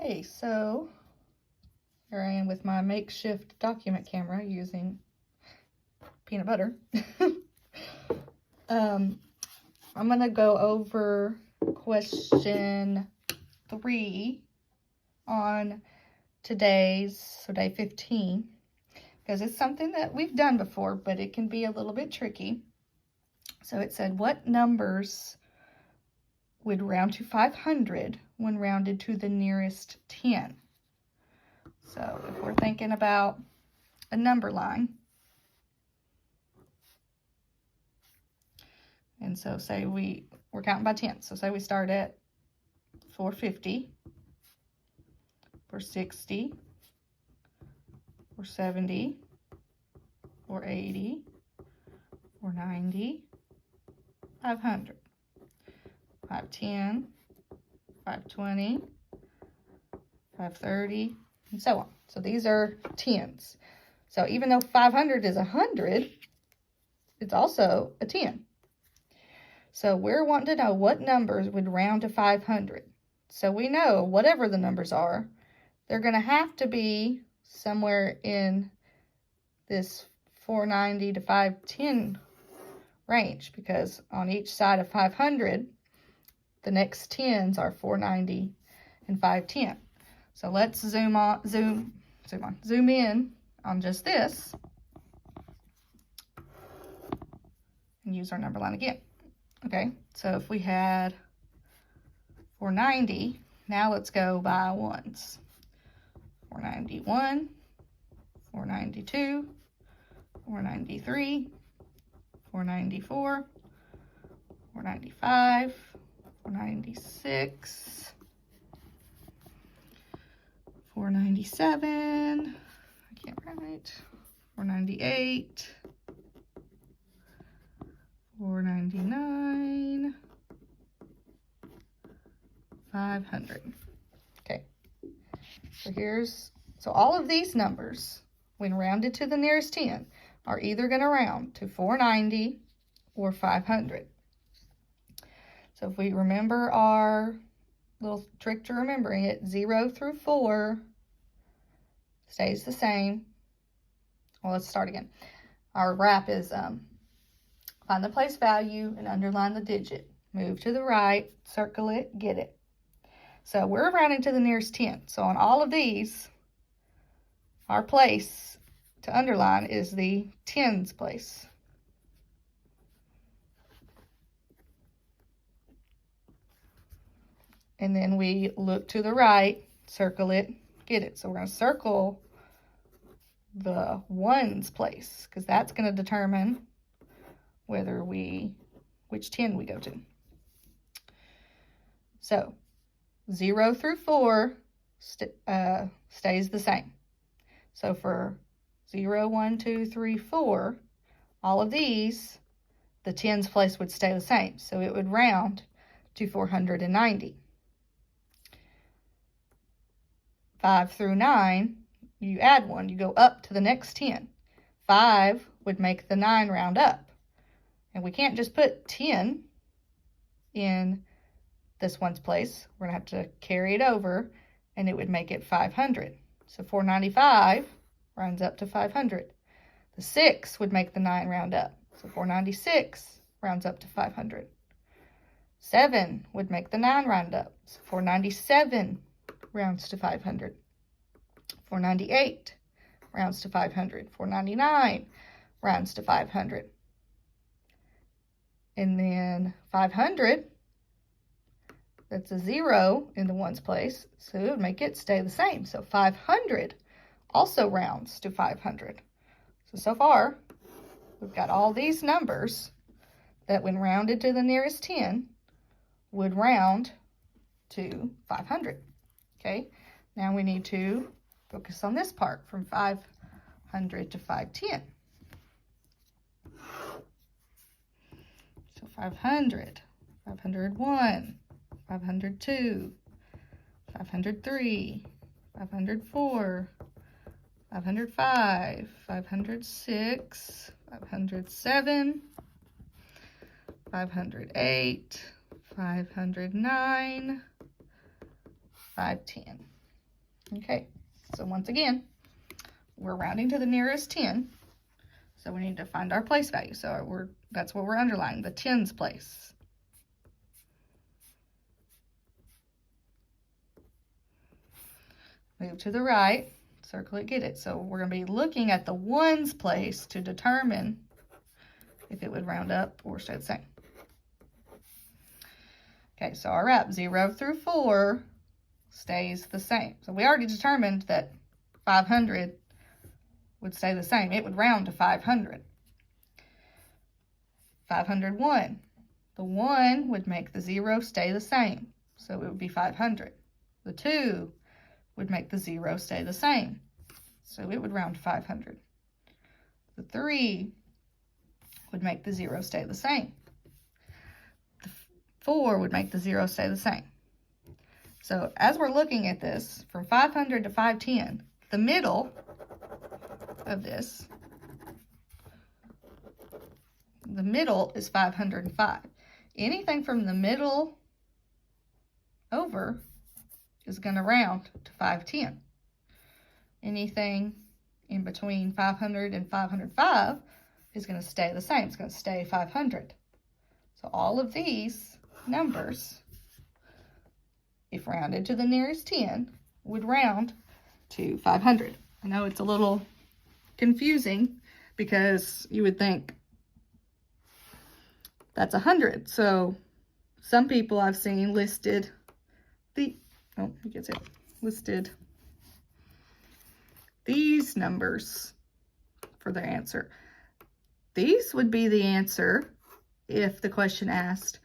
Okay, so here I am with my makeshift document camera using peanut butter. I'm going to go over question 3 on today's, so day 15, because it's something that we've done before, but it can be a little bit tricky. So it said, what numbers would round to 500 when rounded to the nearest 10? So if we're thinking about a number line, and so say we're counting by 10. So say we start at 450, 460, 470, 480, 490, 500, 510, 520, 530, and so on. So these are tens. So even though 500 is 100, it's also a 10. So we're wanting to know what numbers would round to 500. So we know whatever the numbers are, they're going to have to be somewhere in this 490 to 510 range, because on each side of 500, the next tens are 490 and 510. So let's zoom in on just this and use our number line again. Okay, so if we had 490, now let's go by ones. 491, 492, 493, 494, 495, 496, 497, I can't write, 498, 499, 500. Okay, so all of these numbers, when rounded to the nearest 10, are either going to round to 490 or 500. So if we remember our little trick to remembering it, 0 through 4 stays the same. Well, let's start again. Our wrap is find the place value and underline the digit. Move to the right, circle it, get it. So we're rounding to the nearest 10. So on all of these, our place to underline is the tens place. And then we look to the right, circle it, get it. So we're going to circle the ones place, because that's going to determine which 10 we go to. So 0 through 4 stays the same. So for 0, 1, 2, 3, 4, all of these, the tens place would stay the same. So it would round to 490. 5 through 9, you add 1, you go up to the next 10. 5 would make the 9 round up. And we can't just put 10 in this one's place. We're going to have to carry it over, and it would make it 500. So 495 rounds up to 500. The 6 would make the 9 round up. So 496 rounds up to 500. 7 would make the 9 round up. So 497 rounds to 500. 498 rounds to 500. 499 rounds to 500. And then 500, that's a 0 in the ones place, so it would make it stay the same. So 500 also rounds to 500. So far, we've got all these numbers that when rounded to the nearest 10 would round to 500. Okay, now we need to focus on this part from 500 to 510. So 500, 501, 502, 503, 504, 505, 506, 507, 508, 509, 510. Okay, so once again, we're rounding to the nearest 10. So we need to find our place value. So that's what we're underlining, the tens place. Move to the right, circle it, get it. So we're going to be looking at the ones place to determine if it would round up or stay the same. Okay, so our up 0 through 4 stays the same. So we already determined that 500 would stay the same. It would round to 500. 501. The 1 would make the 0 stay the same. So it would be 500. The 2 would make the 0 stay the same. So it would round to 500. The 3 would make the 0 stay the same. The 4 would make the 0 stay the same. So as we're looking at this, from 500 to 510, the middle of this, the middle is 505. Anything from the middle over is going to round to 510. Anything in between 500 and 505 is going to stay the same. It's going to stay 500. So all of these numbers, if rounded to the nearest 10, would round to 500. I know it's a little confusing because you would think that's 100. So some people I've seen listed listed these numbers for their answer. These would be the answer if the question asked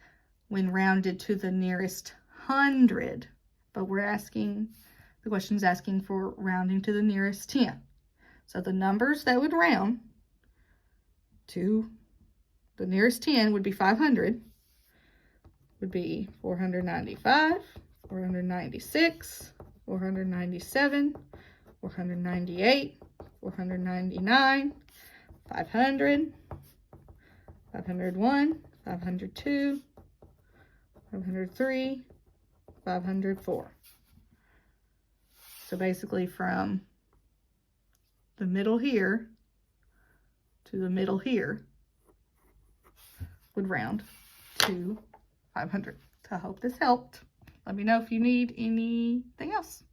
when rounded to the nearest 100, but the question's asking for rounding to the nearest 10. So the numbers that would round to the nearest 10 would be 500, would be 495, 496, 497, 498, 499, 500, 501, 502, 503, 504. So basically from the middle here to the middle here would round to 500. So I hope this helped. Let me know if you need anything else.